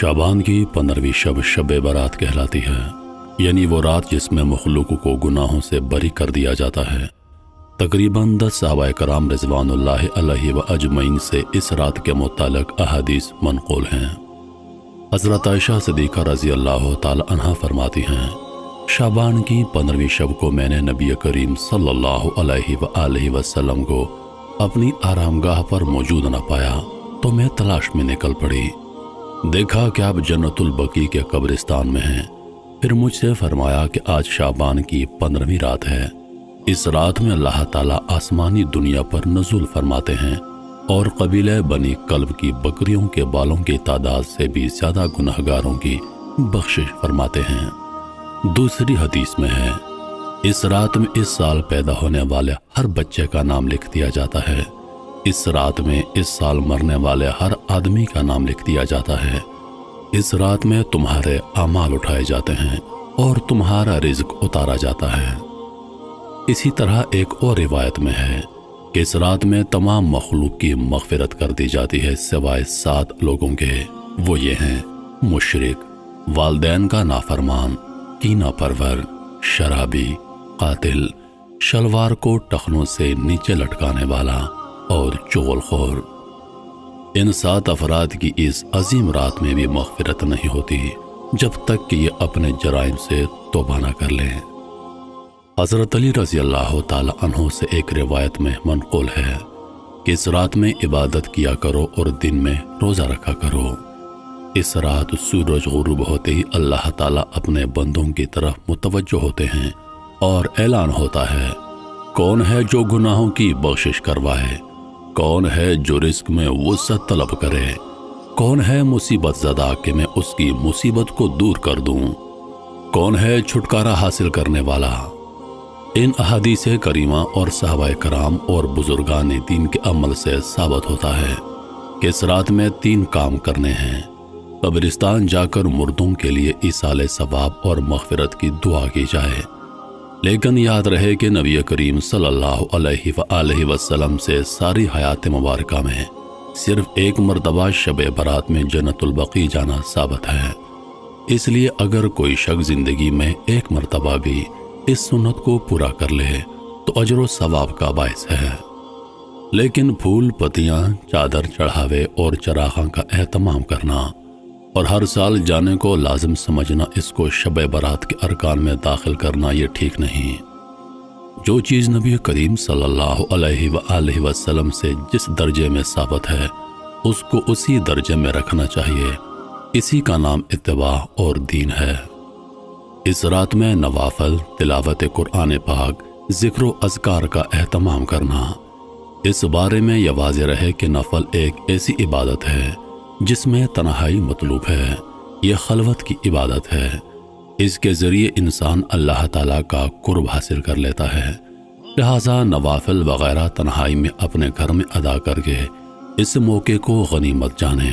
शाबान की 15वीं शब शब बारात कहलाती है, यानी वो रात जिसमें मखलूक को गुनाहों से बरी कर दिया जाता है। तकरीबन 10 सहाबाए कराम रिज़वानुल्लाहि अलैहि व अजमईन से इस रात के मुतालिक अहादीस मनक़ूल हैं। हज़रत आयशा सिद्दीक़ा रज़ी अल्लाह ताला अन्हा फरमाती हैं, शाबान की 15वीं शब को मैंने नबी करीम सल्लल्लाहु अलैहि व आलिहि वसल्लम को अपनी आरामगाह पर मौजूद न पाया तो मैं तलाश में निकल पड़ी। देखा कि आप जन्नतुल बकी के कब्रिस्तान में हैं। फिर मुझसे फरमाया कि आज शाबान की 15वीं रात है। इस रात में अल्लाह ताला आसमानी दुनिया पर नज़ुल फरमाते हैं और कबीले बनी कल्ब की बकरियों के बालों की तादाद से भी ज़्यादा गुनहगारों की बख्शिश फरमाते हैं। दूसरी हदीस में है, इस रात में इस साल पैदा होने वाले हर बच्चे का नाम लिख दिया जाता है। इस रात में इस साल मरने वाले हर आदमी का नाम लिख दिया जाता है। इस रात में तुम्हारे अमाल उठाए जाते हैं और तुम्हारा रिज़्क उतारा जाता है। इसी तरह एक और रिवायत में है कि इस रात में तमाम मखलूक की मग़फ़िरत कर दी जाती है सिवाय 7 लोगों के। वो ये हैं, मुशरिक, वालदैन का नाफरमान, कीना परवर, शराबी, कातिल, शलवार को टखनों से नीचे लटकाने वाला और चुगलखोर। इन 7 अफराद की इस अजीम रात में भी मग़फ़िरत नहीं होती जब तक कि ये अपने जराइम से तौबा न कर लें। हज़रत अली रज़ी अल्लाह ताला अन्हु से एक रिवायत में मनक़ूल है कि इस रात में इबादत किया करो और दिन में रोज़ा रखा करो। इस रात सूरज गुरूब होते ही अल्लाह ताला अपने बंदों की तरफ मुतवज्जो होते हैं और ऐलान होता है, कौन है जो गुनाहों की बख्शिश करवाए, कौन है जो रिस्क में वुसअत तलब करे, कौन है मुसीबत ज़दा कि मैं उसकी मुसीबत को दूर कर दूं, कौन है छुटकारा हासिल करने वाला। इन अहादीस करीमा और सहाबाए कराम और बुजुर्गान दीन के अमल से साबित होता है कि इस रात में 3 काम करने हैं। कब्रिस्तान जाकर मुर्दों के लिए इसाले सवाब और मग़फ़िरत की दुआ की जाए। लेकिन याद रहे कि नबी करीम सल्लल्लाहु अलैहि व आलिहि वसल्लम से सारी हयात मुबारका में सिर्फ एक मरतबा शब बारात में जन्नतुल बकी जाना साबित है। इसलिए अगर कोई शख्स ज़िंदगी में एक मरतबा भी इस सुन्नत को पूरा कर ले तो अजर व सवाब का बायस है। लेकिन फूल, पत्तियाँ, चादर चढ़ावे और चरागां का एहतमाम करना और हर साल जाने को लाजिम समझना, इसको शब बारात के अरकान में दाखिल करना ये ठीक नहीं। जो चीज़ नबी करीम सल्लल्लाहु अलैहि व आलिहि वसल्लम से जिस दर्जे में साबित है उसको उसी दर्जे में रखना चाहिए। इसी का नाम इत्तिबा और दीन है। इस रात में नवाफल, तिलावत कुरान पाक, ज़िक्र व अज़कार का एहतमाम करना। इस बारे में यह वाज़ेह रहे कि नफल एक ऐसी इबादत है जिसमें तन्हाई मतलूब है। यह खलवत की इबादत है। इसके ज़रिए इंसान अल्लाह ताला का कुर्ब हासिल कर लेता है। लिहाजा नवाफिल वग़ैरह तन्हाई में अपने घर में अदा करके इस मौके को गनीमत जाने।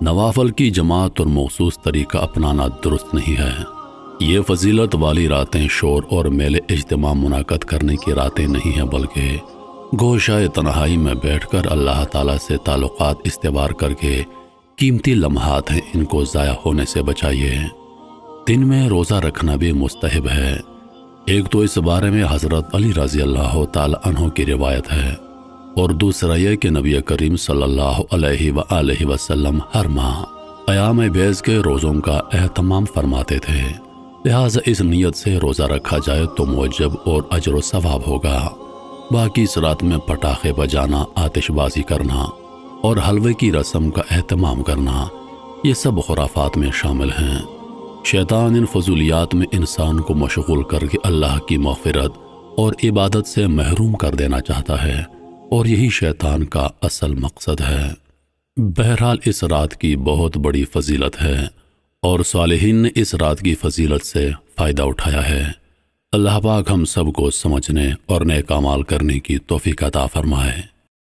नवाफल की जमात और मखसूस तरीका अपनाना दुरुस्त नहीं है। ये फजीलत वाली रातें शोर और मेले इज्तिमा मुनाक़द करने की रातें नहीं हैं, बल्कि गोशाए तन्हाई में बैठकर अल्लाह ताला से ताल्लुकात इस्तेवार करके कीमती लम्हात हैं, इनको ज़ाया होने से बचाइए। दिन में रोज़ा रखना भी मुस्तहब है। एक तो इस बारे में हज़रत अली रज़ी अल्लाह ताला अन्हु की रिवायत है और दूसरा यह कि नबी करीम सल्लल्लाहु अलैहि व आलिहि वसल्लम हर माह अयाम बैज़ के रोज़ों का एहतमाम फरमाते थे। लिहाजा इस नीयत से रोज़ा रखा जाए तो मुअज्जब और अजर व सवाब होगा। बाकी इस रात में पटाखे बजाना, आतिशबाजी करना और हलवे की रस्म का एहतमाम करना, ये सब खुराफात में शामिल हैं। शैतान इन फजूलियात में इंसान को मशगूल करके अल्लाह की मग़फ़िरत और इबादत से महरूम कर देना चाहता है और यही शैतान का असल मकसद है। बहरहाल इस रात की बहुत बड़ी फजीलत है और सालिहीन ने इस रात की फजीलत से फ़ायदा उठाया है। अल्लाह पाक हम सब को समझने और नेक अमाल करने की तौफीक अता फरमाए।